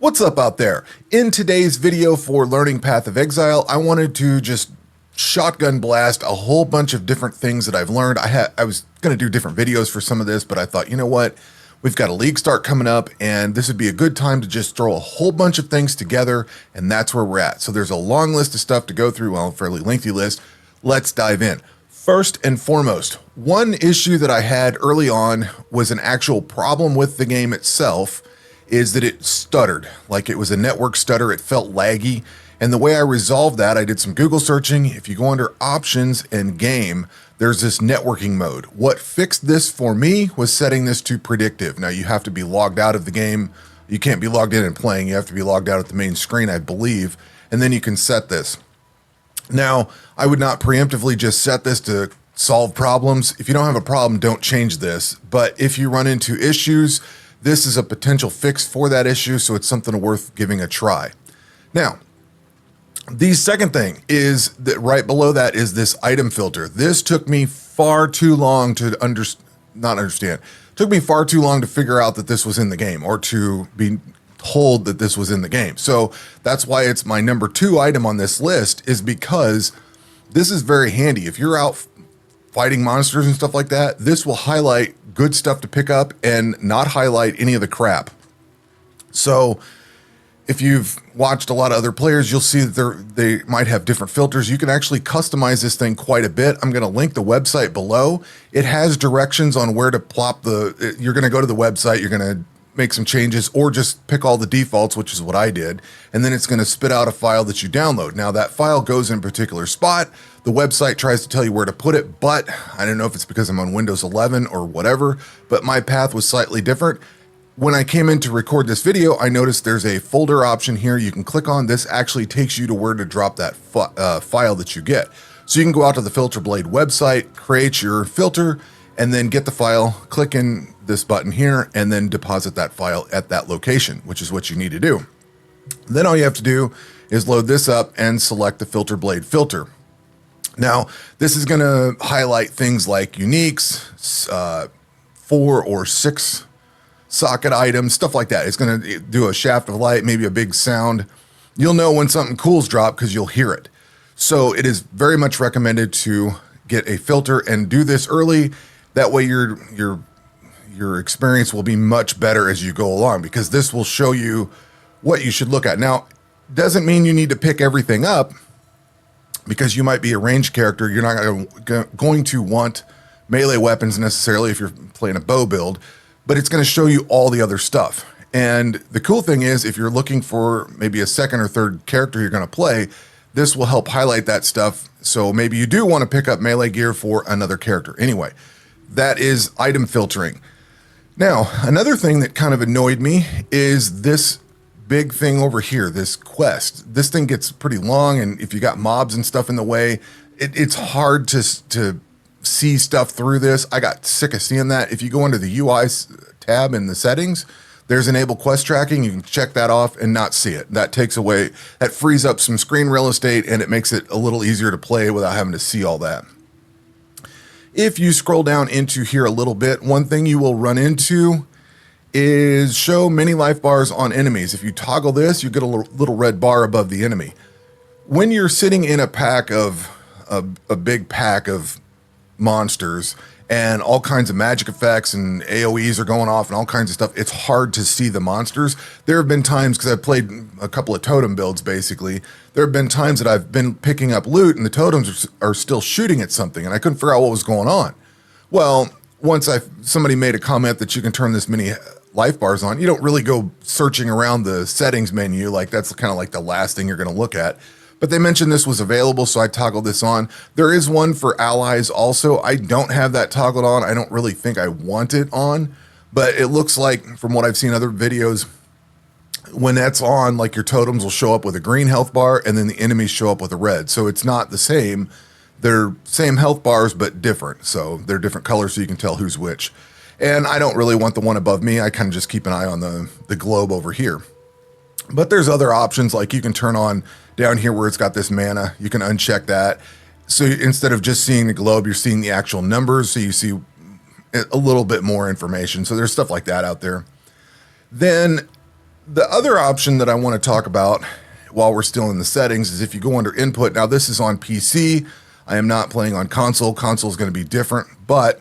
What's up out there? In today's video for learning Path of Exile, I wanted to just shotgun blast a whole bunch of different things that I've learned. I was going to do different videos for some of this, but I thought, you know what? We've got a league start coming up, and this would be a good time to just throw a whole bunch of things together, and that's where we're at. So there's a long list of stuff to go through, well, a fairly lengthy list. Let's dive in. First and foremost, one issue that I had early on was an actual problem with the game itself, is that it stuttered, like it was a network stutter. It felt laggy. And the way I resolved that, I did some Google searching. If you go under options and game, there's this networking mode. What fixed this for me was setting this to predictive. Now you have to be logged out of the game. You can't be logged in and playing. You have to be logged out at the main screen, I believe. And then you can set this. Now, I would not preemptively just set this to solve problems. If you don't have a problem, don't change this. But if you run into issues, this is a potential fix for that issue, so it's something worth giving a try. Now, the second thing is that right below that is this item filter. This took me far too long to took me far too long to figure out that this was in the game, or to be told that this was in the game. So that's why it's my number 2 item on this list, is because this is very handy. If you're out fighting monsters and stuff like that, this will highlight good stuff to pick up and not highlight any of the crap. So if you've watched a lot of other players, you'll see that they might have different filters. You can actually customize this thing quite a bit. I'm going to link the website below. It has directions on where to plop you're going to go to the website, you're going to make some changes, or just pick all the defaults, which is what I did. And then it's going to spit out a file that you download. Now that file goes in a particular spot. The website tries to tell you where to put it, but I don't know if it's because I'm on Windows 11 or whatever, but my path was slightly different. When I came in to record this video, I noticed there's a folder option here. You can click on this, actually takes you to where to drop that file that you get. So you can go out to the Filter Blade website, create your filter, and then get the file, click in this button here, and then deposit that file at that location, which is what you need to do. Then all you have to do is load this up and select the Filter Blade filter. Now, this is going to highlight things like uniques, 4 or 6 socket items, stuff like that. It's going to do a shaft of light, maybe a big sound. You'll know when something cool's dropped because you'll hear it. So it is very much recommended to get a filter and do this early. That way your experience will be much better as you go along, because this will show you what you should look at. Now, doesn't mean you need to pick everything up, because you might be a ranged character. You're not going to want melee weapons necessarily if you're playing a bow build, but it's going to show you all the other stuff. And the cool thing is, if you're looking for maybe a second or third character you're going to play, this will help highlight that stuff. So maybe you do want to pick up melee gear for another character. Anyway, that is item filtering. Now, another thing that kind of annoyed me is this big thing over here, this quest. This thing gets pretty long, and if you got mobs and stuff in the way, it's hard to see stuff through this. I got sick of seeing that. If you go into the UI tab in the settings, there's enable quest tracking. You can check that off and not see it. That frees up some screen real estate, and it makes it a little easier to play without having to see all that. If you scroll down into here a little bit, one thing you will run into is show many life bars on enemies. If you toggle this, you get a little red bar above the enemy. When you're sitting in a pack of a big pack of monsters and all kinds of magic effects and AoEs are going off and all kinds of stuff, it's hard to see the monsters. There have been times, because I've played a couple of totem builds basically, there have been times that I've been picking up loot and the totems are still shooting at something, and I couldn't figure out what was going on. Well, once somebody made a comment that you can turn this many life bars on, you don't really go searching around the settings menu. Like, that's kind of like the last thing you're going to look at. But they mentioned this was available, so I toggled this on. There is one for allies also. I don't have that toggled on. I don't really think I want it on, but it looks like, from what I've seen other videos, when that's on, like, your totems will show up with a green health bar and then the enemies show up with a red. So it's not the same. They're same health bars, but different. So they're different colors, so you can tell who's which. And I don't really want the one above me. I kind of just keep an eye on the globe over here. But there's other options, like you can turn on down here where it's got this mana. You can uncheck that. So instead of just seeing the globe, you're seeing the actual numbers. So you see a little bit more information. So there's stuff like that out there. Then The other option that I want to talk about while we're still in the settings is if you go under input. Now this is on PC. I am not playing on console. Console is going to be different, but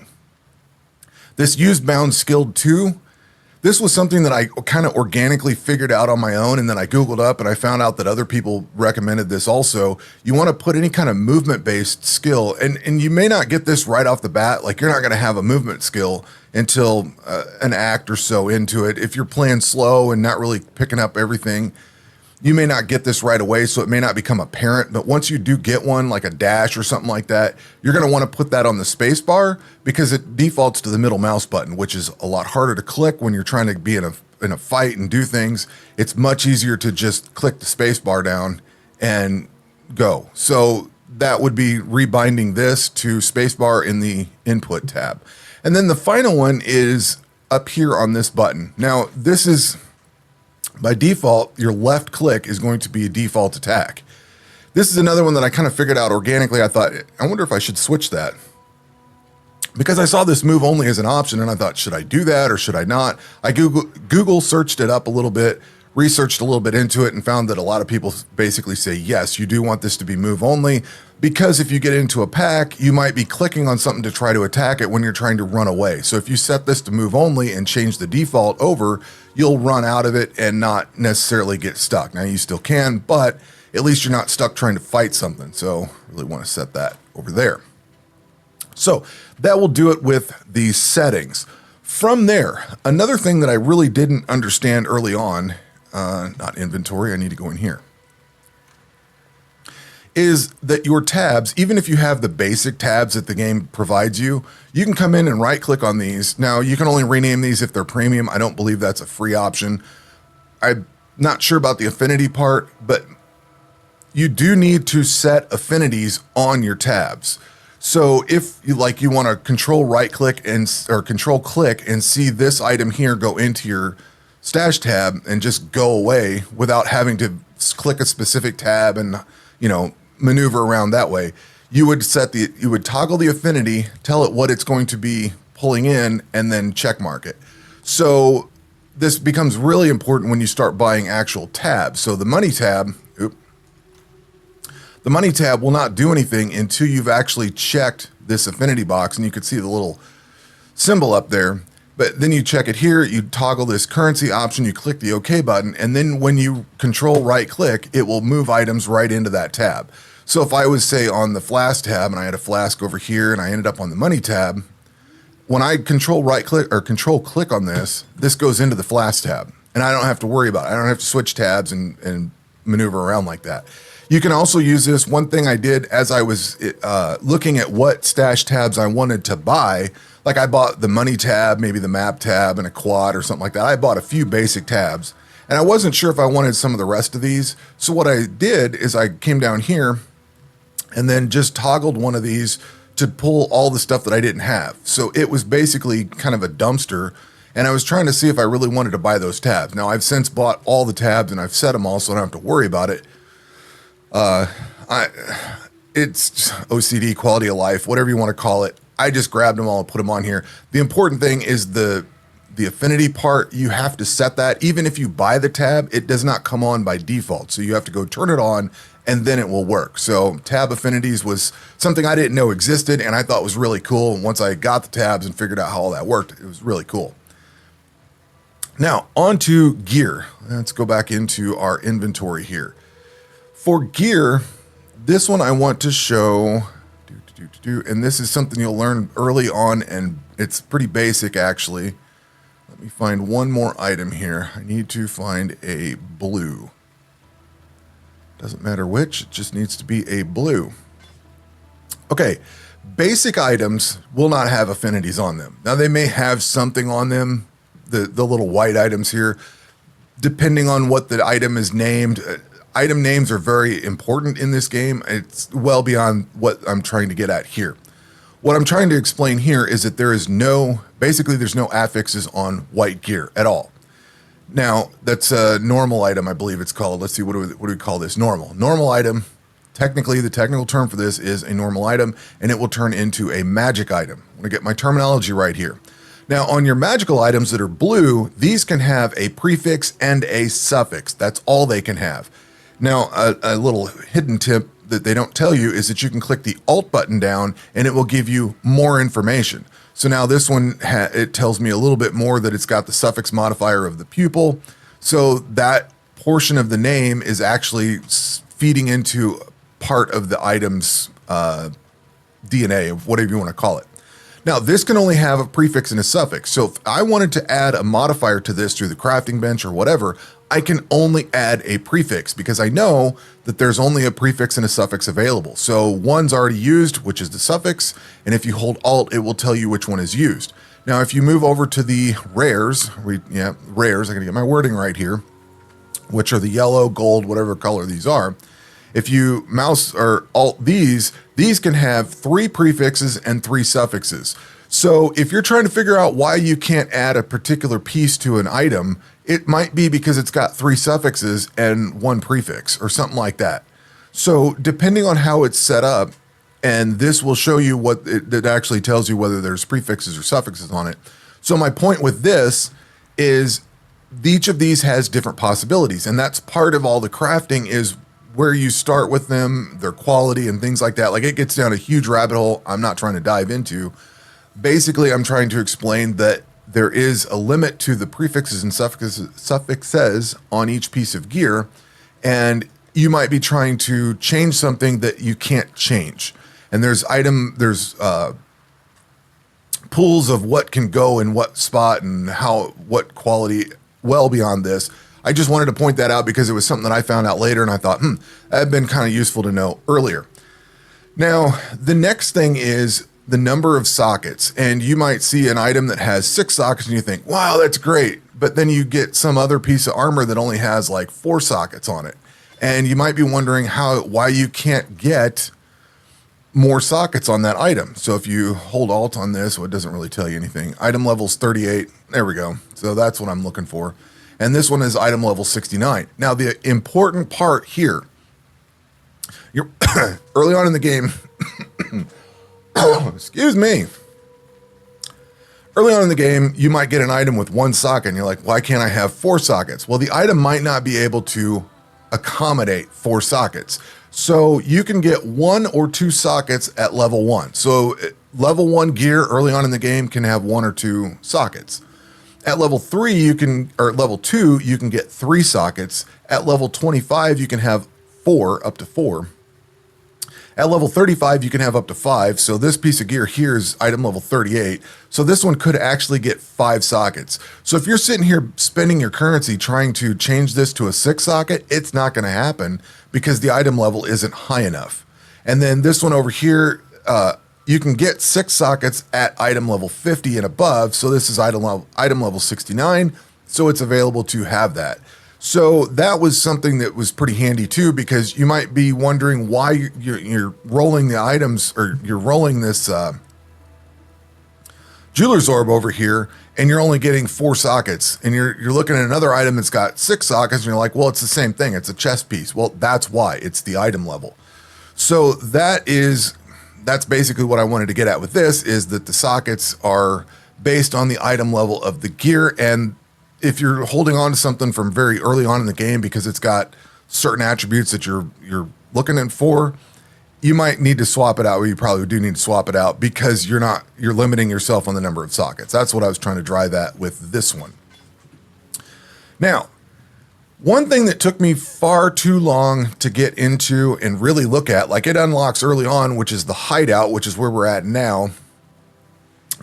this use bound skilled 2, this was something that I kind of organically figured out on my own, and then I Googled up and I found out that other people recommended this also. You want to put any kind of movement-based skill, and you may not get this right off the bat. Like, you're not going to have a movement skill until an act or so into it. If you're playing slow and not really picking up everything, you may not get this right away, so it may not become apparent. But once you do get one, like a dash or something like that, you're going to want to put that on the space bar because it defaults to the middle mouse button, which is a lot harder to click when you're trying to be in a fight and do things. It's much easier to just click the space bar down and go. So that would be rebinding this to space bar in the input tab. And then the final one is up here on this button. Now, this is... by default, your left click is going to be a default attack. This is another one that I kind of figured out organically. I thought, I wonder if I should switch that. Because I saw this move only as an option, and I thought, should I do that or should I not? I Google searched it up a little bit, researched a little bit into it, and found that a lot of people basically say, yes, you do want this to be move only, because if you get into a pack, you might be clicking on something to try to attack it when you're trying to run away. So if you set this to move only and change the default over, you'll run out of it and not necessarily get stuck. Now, you still can, but at least you're not stuck trying to fight something. So I really want to set that over there. So that will do it with the settings. From there, another thing that I really didn't understand early on, not inventory, I need to go in here, is that your tabs, even if you have the basic tabs that the game provides you, you can come in and right click on these. Now, you can only rename these if they're premium. I don't believe that's a free option. I'm not sure about the affinity part, but you do need to set affinities on your tabs. So if you want to control right click or control click and see this item here go into your stash tab and just go away without having to click a specific tab and, maneuver around that way, you would toggle the affinity, tell it what it's going to be pulling in, and then check mark it. So this becomes really important when you start buying actual tabs. So the money tab will not do anything until you've actually checked this affinity box, and you can see the little symbol up there. But then you check it here, you toggle this currency option, you click the OK button, and then when you control right click, it will move items right into that tab. So if I was, say, on the flask tab and I had a flask over here and I ended up on the money tab, when I control right click or control click on this, this goes into the flask tab, and I don't have to worry about it. I don't have to switch tabs and maneuver around like that. You can also use this. One thing I did as I was looking at what stash tabs I wanted to buy, like I bought the money tab, maybe the map tab, and a quad or something like that. I bought a few basic tabs, and I wasn't sure if I wanted some of the rest of these. So what I did is I came down here and then just toggled one of these to pull all the stuff that I didn't have. So it was basically kind of a dumpster, and I was trying to see if I really wanted to buy those tabs. Now, I've since bought all the tabs, and I've set them all, so I don't have to worry about it. It's OCD, quality of life, whatever you want to call it. I just grabbed them all and put them on here. The important thing is the affinity part. You have to set that. Even if you buy the tab, it does not come on by default. So you have to go turn it on, and then it will work. So tab affinities was something I didn't know existed, and I thought was really cool. And once I got the tabs and figured out how all that worked, it was really cool. Now, on to gear. Let's go back into our inventory here. For gear, this one I want to show, and this is something you'll learn early on, and it's pretty basic, actually. Let me find one more item here. I need to find a blue. Doesn't matter which, it just needs to be a blue. Okay, basic items will not have affinities on them. Now, they may have something on them, the little white items here, depending on what the item is named. Item names are very important in this game. It's well beyond what I'm trying to get at here. What I'm trying to explain here is that there's no affixes on white gear at all. Now, that's a normal item, I believe it's called. Let's see, what do we call this? Normal. Normal item, technically, the technical term for this is a normal item, and it will turn into a magic item. I'm going to get my terminology right here. Now, on your magical items that are blue, these can have a prefix and a suffix. That's all they can have. Now, a little hidden tip that they don't tell you is that you can click the Alt button down and it will give you more information. So now this one, it tells me a little bit more that it's got the suffix modifier of the pupil. So that portion of the name is actually feeding into part of the item's DNA, of whatever you want to call it. Now, this can only have a prefix and a suffix. So if I wanted to add a modifier to this through the crafting bench or whatever, I can only add a prefix because I know that there's only a prefix and a suffix available. So one's already used, which is the suffix. And if you hold Alt, it will tell you which one is used. Now, if you move over to the rares, rares, I gotta get my wording right here, which are the yellow, gold, whatever color these are. If you mouse or Alt these can have 3 prefixes and 3 suffixes. So if you're trying to figure out why you can't add a particular piece to an item, it might be because it's got 3 suffixes and 1 prefix or something like that. So depending on how it's set up, and this will show you what it actually tells you whether there's prefixes or suffixes on it. So my point with this is each of these has different possibilities, and that's part of all the crafting is where you start with them, their quality and things like that. Like, it gets down a huge rabbit hole I'm not trying to dive into. Basically, I'm trying to explain that there is a limit to the prefixes and suffixes on each piece of gear, and you might be trying to change something that you can't change. And there's pools of what can go in what spot and what quality well beyond this. I just wanted to point that out because it was something that I found out later and I thought, that'd been kind of useful to know earlier. Now, the next thing is the number of sockets. And you might see an item that has 6 sockets and you think, wow, that's great. But then you get some other piece of armor that only has like 4 sockets on it. And you might be wondering why you can't get more sockets on that item. So if you hold Alt on this, well, it doesn't really tell you anything. Item level's 38. There we go. So that's what I'm looking for. And this one is item level 69. Now, the important part here, you're early on in the game, excuse me. Early on in the game, you might get an item with 1 socket, and you're like, why can't I have 4 sockets? Well, the item might not be able to accommodate 4 sockets. So you can get 1 or 2 sockets at level 1. So level 1 gear early on in the game can have 1 or 2 sockets. At level 3, level 2, you can get 3 sockets. At level 25, you can have 4, up to 4. At level 35, you can have up to 5. So this piece of gear here is item level 38. So this one could actually get 5 sockets. So if you're sitting here spending your currency trying to change this to a 6 socket, it's not going to happen because the item level isn't high enough. And then this one over here, you can get 6 sockets at item level 50 and above. So this is item level 69. So it's available to have that. So that was something that was pretty handy too, because you might be wondering why you're rolling the items, or you're rolling this jeweler's orb over here and you're only getting 4 sockets, and you're looking at another item that's got 6 sockets and you're like, well, it's the same thing. It's a chest piece. Well, that's why. It's the item level. So that's basically what I wanted to get at with this, is that the sockets are based on the item level of the gear. And if you're holding on to something from very early on in the game because it's got certain attributes that you're looking in for, you might need to swap it out, or you probably do need to swap it out because you're limiting yourself on the number of sockets. That's what I was trying to drive at with this one. Now, one thing that took me far too long to get into and really look at, like it unlocks early on, which is the hideout, which is where we're at now.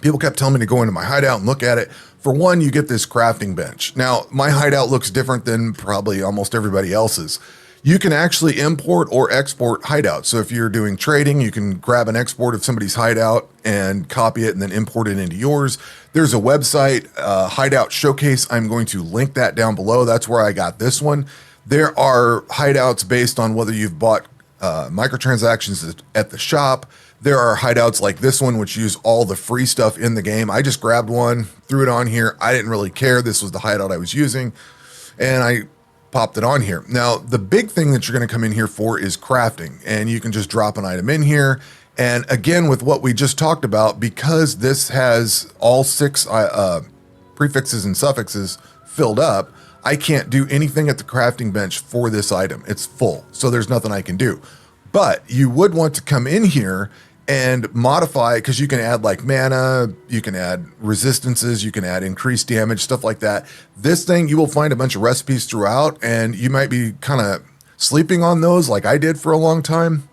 People kept telling me to go into my hideout and look at it. For one, you get this crafting bench. Now, my hideout looks different than probably almost everybody else's. You can actually import or export hideouts. So if you're doing trading, you can grab an export of somebody's hideout and copy it and then import it into yours. There's a website, Hideout Showcase. I'm going to link that down below. That's where I got this one. There are hideouts based on whether you've bought microtransactions at the shop. There are hideouts like this one, which use all the free stuff in the game. I just grabbed one, threw it on here. I didn't really care. This was the hideout I was using, and I popped it on here. Now, the big thing that you're going to come in here for is crafting, and you can just drop an item in here, And again, with what we just talked about, because this has all 6 prefixes and suffixes filled up, I can't do anything at the crafting bench for this item. It's full, so there's nothing I can do. But you would want to come in here and modify, because you can add like mana, you can add resistances, you can add increased damage, stuff like that. This thing, you will find a bunch of recipes throughout, and you might be kind of sleeping on those like I did for a long time.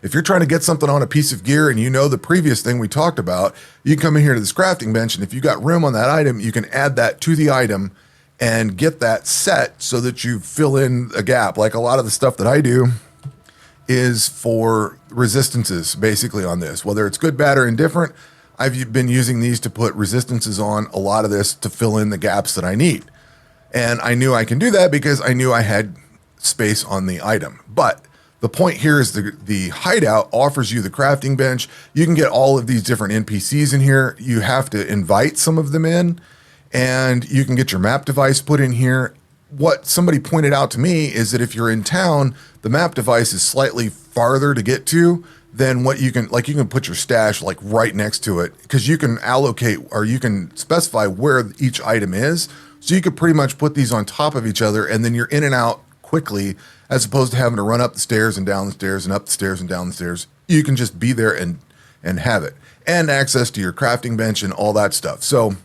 If you're trying to get something on a piece of gear and you know the previous thing we talked about, you can come in here to this crafting bench, and if you got room on that item, you can add that to the item and get that set so that you fill in a gap. Like a lot of the stuff that I do is for resistances basically on this, whether it's good, bad, or indifferent. I've been using these to put resistances on a lot of this to fill in the gaps that I need. And I knew I can do that because I knew I had space on the item. But the point here is the hideout offers you the crafting bench. You can get all of these different NPCs in here. You have to invite some of them in, and you can get your map device put in here. What somebody pointed out to me is that if you're in town, the map device is slightly farther to get to than what you can, like you can put your stash like right next to it, because you can allocate, or you can specify where each item is. So you could pretty much put these on top of each other, and then you're in and out quickly, as opposed to having to run up the stairs and down the stairs and up the stairs and down the stairs. You can just be there and have it, and access to your crafting bench and all that stuff. So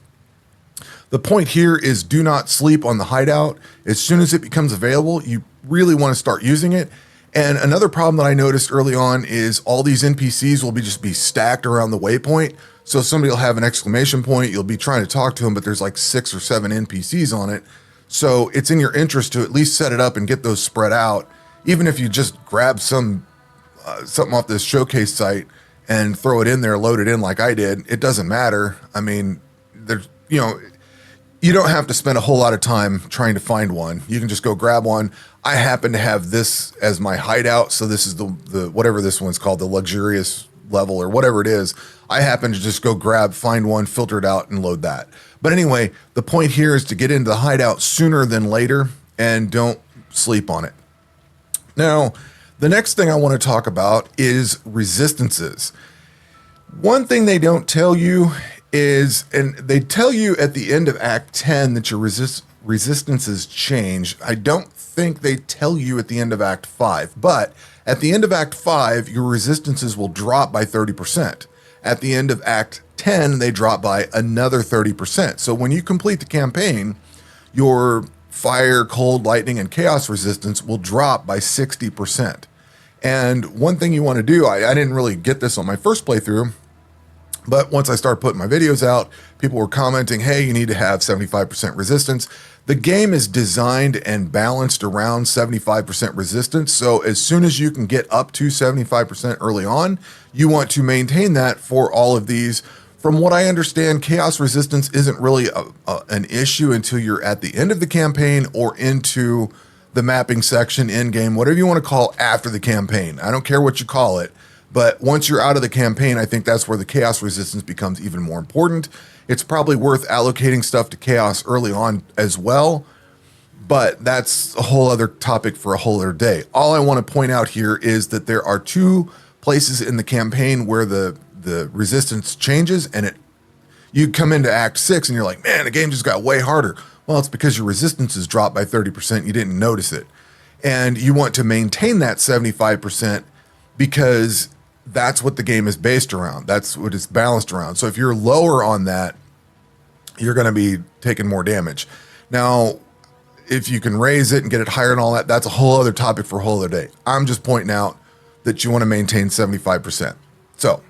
the point here is, do not sleep on the hideout. As soon as it becomes available, you really want to start using it. And another problem that I noticed early on is all these NPCs will just be stacked around the waypoint. So somebody will have an exclamation point, you'll be trying to talk to them, but there's like 6 or 7 NPCs on it. So it's in your interest to at least set it up and get those spread out. Even if you just grab something off this showcase site and throw it in there, load it in like I did, it doesn't matter. I mean, there's, you don't have to spend a whole lot of time trying to find one. You can just go grab one. I happen to have this as my hideout, so this is the whatever this one's called, the luxurious level or whatever it is. I happen to just go find one, filter it out, and load that. But anyway, the point here is to get into the hideout sooner than later, and don't sleep on it. Now, the next thing I want to talk about is resistances. One thing they don't tell you is, and they tell you at the end of Act 10 that your resistances change. I don't think they tell you at the end of Act 5, but at the end of Act 5, your resistances will drop by 30%. At the end of Act 10, they drop by another 30%. So when you complete the campaign, your fire, cold, lightning, and chaos resistance will drop by 60%. And one thing you want to do, I didn't really get this on my first playthrough, but once I started putting my videos out, people were commenting, hey, you need to have 75% resistance. The game is designed and balanced around 75% resistance. So as soon as you can get up to 75% early on, you want to maintain that for all of these. From what I understand, chaos resistance isn't really an issue until you're at the end of the campaign or into the mapping section, in game, whatever you want to call after the campaign. I don't care what you call it. But once you're out of the campaign, I think that's where the chaos resistance becomes even more important. It's probably worth allocating stuff to chaos early on as well, but that's a whole other topic for a whole other day. All I want to point out here is that there are 2 places in the campaign where the resistance changes, and you come into Act 6 and you're like, man, the game just got way harder. Well, it's because your resistance is dropped by 30%. You didn't notice it. And you want to maintain that 75% because that's what the game is based around. That's what it's balanced around. So if you're lower on that, you're going to be taking more damage. Now, if you can raise it and get it higher and all that, that's a whole other topic for a whole other day. I'm just pointing out that you want to maintain 75%. So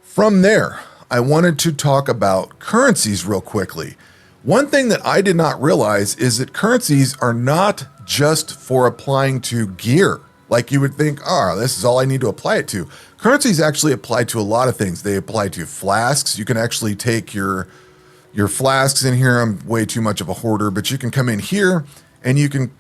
from there, I wanted to talk about currencies real quickly. One thing that I did not realize is that currencies are not just for applying to gear. Like you would think, oh, this is all I need to apply it to. Currencies actually apply to a lot of things. They apply to flasks. You can actually take your flasks in here. I'm way too much of a hoarder, but you can come in here and you can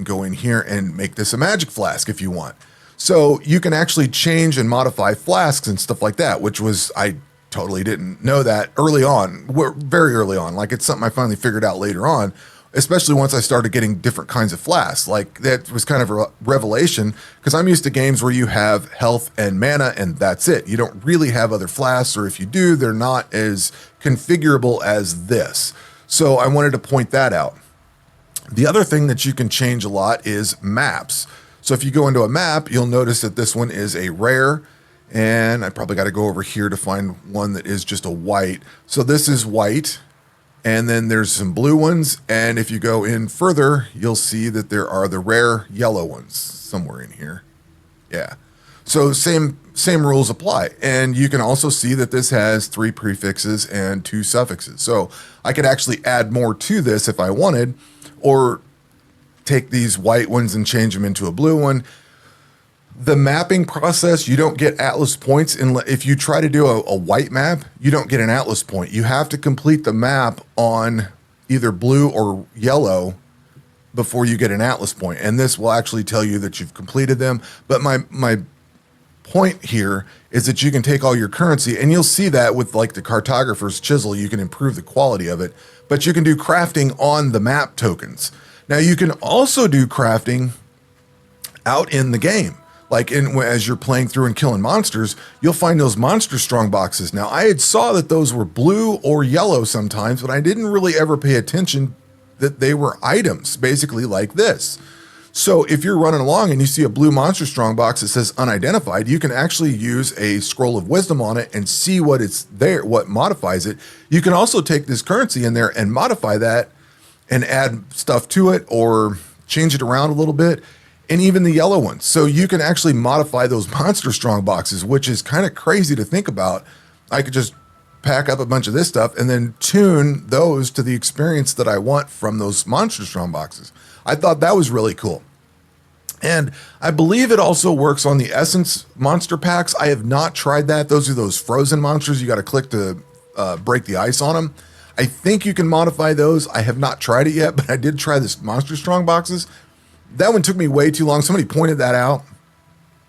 go in here and make this a magic flask if you want. So you can actually change and modify flasks and stuff like that, which was, I totally didn't know that early on, very early on. Like it's something I finally figured out later on. especially once I started getting different kinds of flasks. Like that was kind of a revelation because I'm used to games where you have health and mana and that's it. You don't really have other flasks, or if you do, they're not as configurable as this. So I wanted to point that out. The other thing that you can change a lot is maps. So if you go into a map, you'll notice that this one is a rare, and I probably got to go over here to find one that is just a white. So this is white. And then there's some blue ones. And if you go in further, you'll see that there are the rare yellow ones somewhere in here. Yeah. So same rules apply. And you can also see that this has 3 prefixes and 2 suffixes. So I could actually add more to this if I wanted, or take these white ones and change them into a blue one. The mapping process, you don't get Atlas points if you try to do a white map, you don't get an Atlas point. You have to complete the map on either blue or yellow before you get an Atlas point. And this will actually tell you that you've completed them. But my point here is that you can take all your currency, and you'll see that with like the cartographer's chisel, you can improve the quality of it, but you can do crafting on the map tokens. Now you can also do crafting out in the game. Like as you're playing through and killing monsters, you'll find those monster strong boxes. Now, I had saw that those were blue or yellow sometimes, but I didn't really ever pay attention that they were items, basically like this. So if you're running along and you see a blue monster strong box that says unidentified, you can actually use a scroll of wisdom on it and see what it's there, what modifies it. You can also take this currency in there and modify that and add stuff to it or change it around a little bit. And even the yellow ones. So you can actually modify those monster strong boxes, which is kind of crazy to think about. I could just pack up a bunch of this stuff and then tune those to the experience that I want from those monster strong boxes. I thought that was really cool. And I believe it also works on the essence monster packs. I have not tried that. Those are those frozen monsters. You got to click to break the ice on them. I think you can modify those. I have not tried it yet, but I did try this monster strong boxes. That one took me way too long. Somebody pointed that out.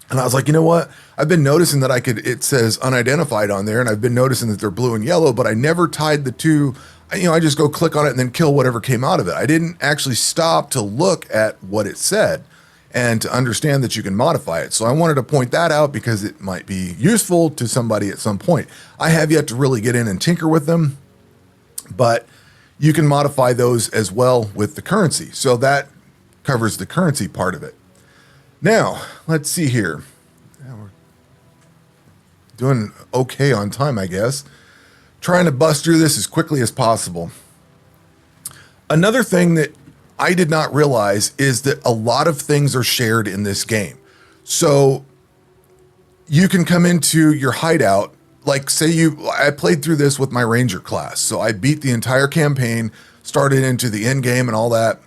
And I was like, you know what? I've been noticing that it says unidentified on there. And I've been noticing that they're blue and yellow, but I never tied the two. I just go click on it and then kill whatever came out of it. I didn't actually stop to look at what it said and to understand that you can modify it. So I wanted to point that out because it might be useful to somebody at some point. I have yet to really get in and tinker with them, but you can modify those as well with the currency. So that covers the currency part of it. Now, let's see here. We're doing okay on time, I guess. Trying to bust through this as quickly as possible. Another thing that I did not realize is that a lot of things are shared in this game. So you can come into your hideout, like I played through this with my ranger class. So I beat the entire campaign, started into the end game and all that.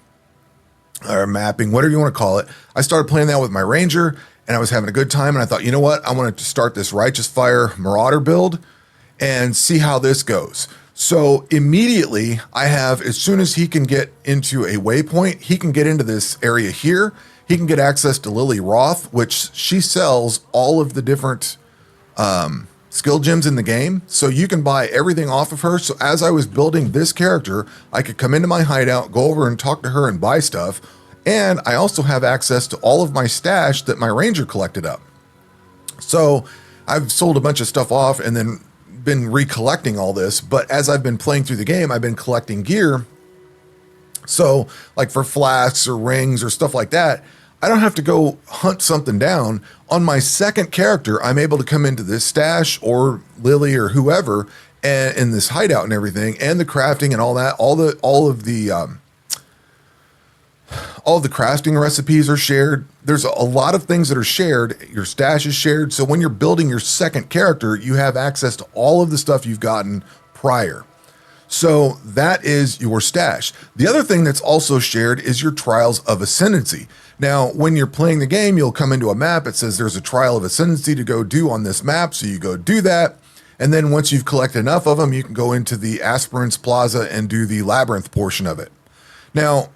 Or mapping, whatever you want to call it. I started playing that with my ranger and I was having a good time. And I thought, you know what? I wanted to start this Righteous Fire Marauder build and see how this goes. So immediately I have, as soon as he can get into a waypoint, he can get into this area here. He can get access to Lily Roth, which she sells all of the different skill gems in the game. So you can buy everything off of her. So as I was building this character, I could come into my hideout, go over and talk to her and buy stuff. And I also have access to all of my stash that my ranger collected up. So I've sold a bunch of stuff off and then been recollecting all this. But as I've been playing through the game, I've been collecting gear. So like for flasks or rings or stuff like that, I don't have to go hunt something down. On my second character, I'm able to come into this stash or Lily or whoever and in this hideout and everything, and the crafting and all that, all of the crafting recipes are shared. There's a lot of things that are shared. Your stash is shared. So when you're building your second character, you have access to all of the stuff you've gotten prior. So that is your stash. The other thing that's also shared is your trials of ascendancy. Now, when you're playing the game, you'll come into a map. It says there's a trial of ascendancy to go do on this map. So you go do that. And then once you've collected enough of them, you can go into the Aspirants Plaza and do the labyrinth portion of it. Now,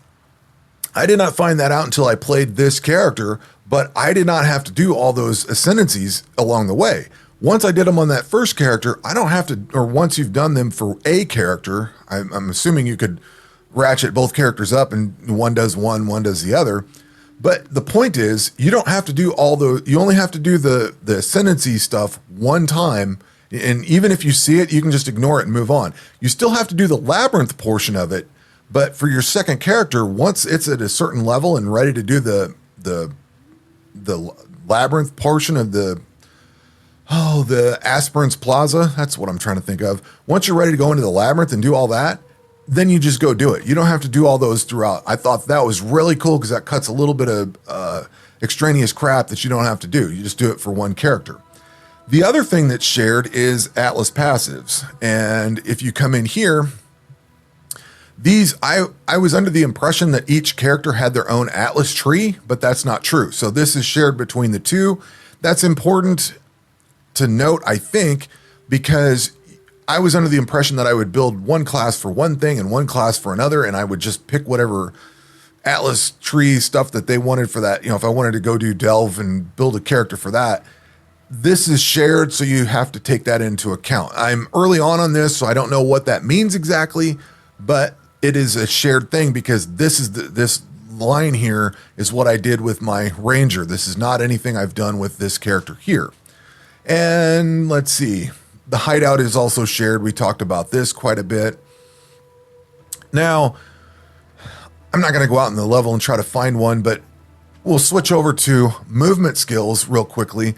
I did not find that out until I played this character, but I did not have to do all those ascendancies along the way. Once I did them on that first character, I don't have to, or once you've done them for a character, I'm assuming you could ratchet both characters up, and one does one does the other. But the point is, you don't have to do you only have to do the ascendancy stuff one time. And even if you see it, you can just ignore it and move on. You still have to do the labyrinth portion of it. But for your second character, once it's at a certain level and ready to do the labyrinth portion of the Aspirant's Plaza, that's what I'm trying to think of. Once you're ready to go into the labyrinth and do all that, then you just go do it. You don't have to do all those throughout. I thought that was really cool because that cuts a little bit of extraneous crap that you don't have to do. You just do it for one character. The other thing that's shared is Atlas passives. And if you come in here, I was under the impression that each character had their own Atlas tree, but that's not true. So this is shared between the two. That's important to note, I think, because I was under the impression that I would build one class for one thing and one class for another, and I would just pick whatever Atlas tree stuff that they wanted for that. You know, if I wanted to go do Delve and build a character for that, this is shared, so you have to take that into account. I'm early on this, so I don't know what that means exactly, but it is a shared thing because this line here is what I did with my Ranger. This is not anything I've done with this character here. And let's see. The Hideout is also shared. We talked about this quite a bit. Now, I'm not going to go out in the level and try to find one, but we'll switch over to movement skills real quickly.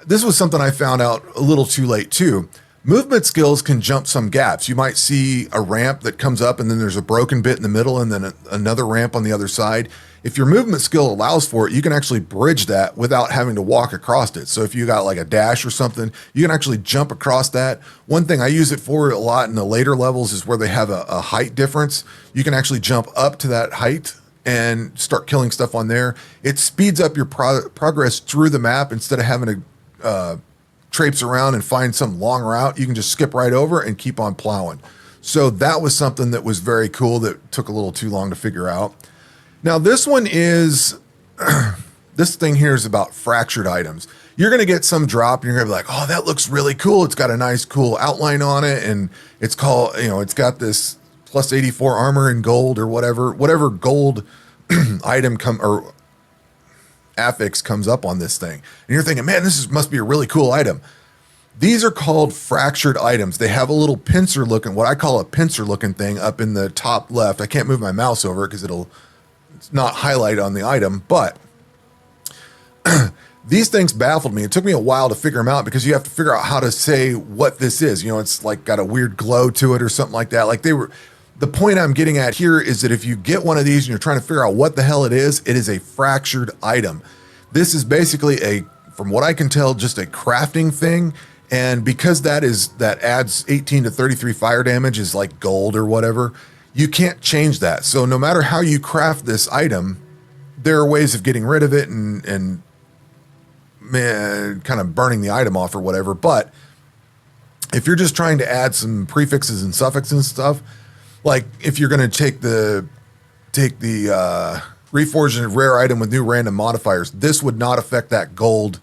This was something I found out a little too late too. Movement skills can jump some gaps. You might see a ramp that comes up and then there's a broken bit in the middle and then another ramp on the other side. If your movement skill allows for it, you can actually bridge that without having to walk across it. So if you got like a dash or something, you can actually jump across that. One thing I use it for a lot in the later levels is where they have a height difference. You can actually jump up to that height and start killing stuff on there. It speeds up your progress through the map instead of having to traipse around and find some long route. You can just skip right over and keep on plowing. So that was something that was very cool that took a little too long to figure out. Now this one is, this thing here is about fractured items. You're going to get some drop and you're going to be like, oh, that looks really cool. It's got a nice cool outline on it. And it's called, you know, it's got this plus 84 armor in gold or whatever gold item or affix comes up on this thing. And you're thinking, man, must be a really cool item. These are called fractured items. They have a little pincer looking, what I call a pincer looking thing up in the top left. I can't move my mouse over it because it's not highlight on the item, but these things baffled me. It took me a while to figure them out because you have to figure out how to say what this is. You know, it's like got a weird glow to it or something like that. Like the point I'm getting at here is that if you get one of these and you're trying to figure out what the hell it is a fractured item. This is basically from what I can tell, just a crafting thing. And because that adds 18 to 33 fire damage is like gold or whatever, you can't change that. So no matter how you craft this item, there are ways of getting rid of it and kind of burning the item off or whatever. But if you're just trying to add some prefixes and suffixes and stuff, like if you're going to take the reforged and rare item with new random modifiers, this would not affect that gold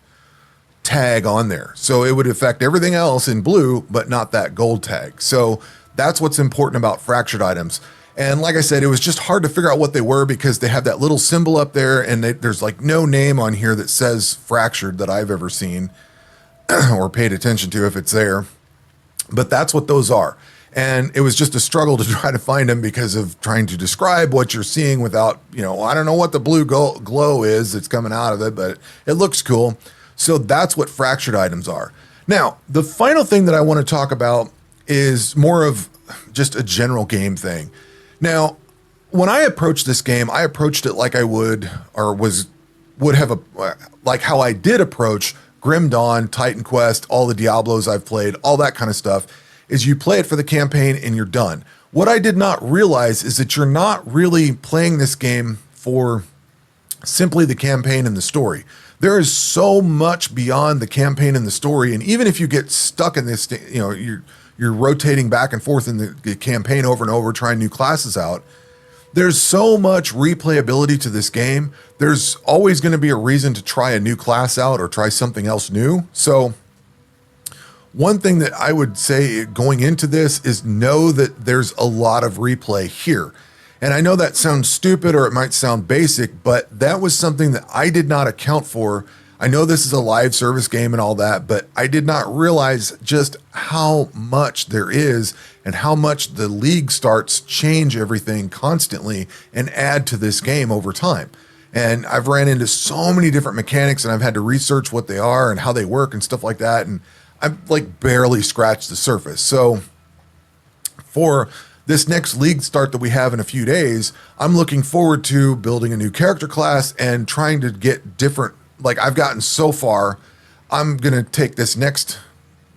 tag on there. So it would affect everything else in blue, but not that gold tag. So that's what's important about fractured items. And like I said, it was just hard to figure out what they were because they have that little symbol up there and there's like no name on here that says fractured that I've ever seen or paid attention to if it's there. But that's what those are. And it was just a struggle to try to find them because of trying to describe what you're seeing without, you know, I don't know what the blue glow is that's coming out of it, but it looks cool. So that's what fractured items are. Now, the final thing that I want to talk about is more of just a general game thing. Now, when I approached this game, I approached it like I would have like how I did approach Grim Dawn, Titan Quest, all the Diablos I've played, all that kind of stuff, is you play it for the campaign and you're done. What I did not realize is that you're not really playing this game for simply the campaign and the story. There is so much beyond the campaign and the story. And even if you get stuck in this, you know, you're rotating back and forth in the campaign over and over, trying new classes out. There's so much replayability to this game. There's always going to be a reason to try a new class out or try something else new. So one thing that I would say going into this is know that there's a lot of replay here. And I know that sounds stupid or it might sound basic, but that was something that I did not account for. I know this is a live service game and all that, but I did not realize just how much there is and how much the league starts change everything constantly and add to this game over time. And I've ran into so many different mechanics and I've had to research what they are and how they work and stuff like that. And I've like barely scratched the surface. So for this next league start that we have in a few days, I'm looking forward to building a new character class and trying to get different. Like I've gotten so far, I'm going to take this next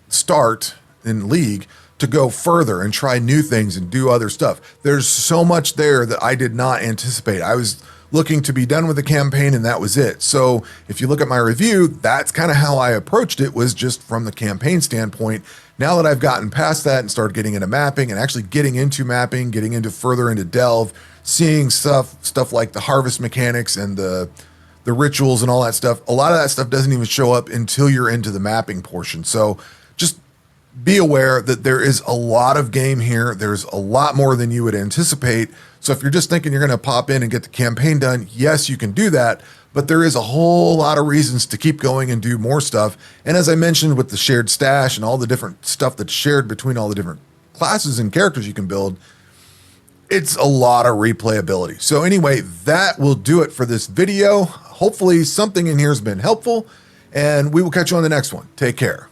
start in league to go further and try new things and do other stuff. There's so much there that I did not anticipate. I was looking to be done with the campaign and that was it. So if you look at my review, that's kind of how I approached it, was just from the campaign standpoint. Now that I've gotten past that and started getting into mapping and actually getting into mapping, getting into further into delve, seeing stuff like the harvest mechanics and the rituals and all that stuff, a lot of that stuff doesn't even show up until you're into the mapping portion. So just be aware that there is a lot of game here. There's a lot more than you would anticipate. So if you're just thinking you're going to pop in and get the campaign done, yes, you can do that, but there is a whole lot of reasons to keep going and do more stuff. And as I mentioned with the shared stash and all the different stuff that's shared between all the different classes and characters you can build, it's a lot of replayability. So anyway, that will do it for this video. Hopefully something in here has been helpful, and we will catch you on the next one. Take care.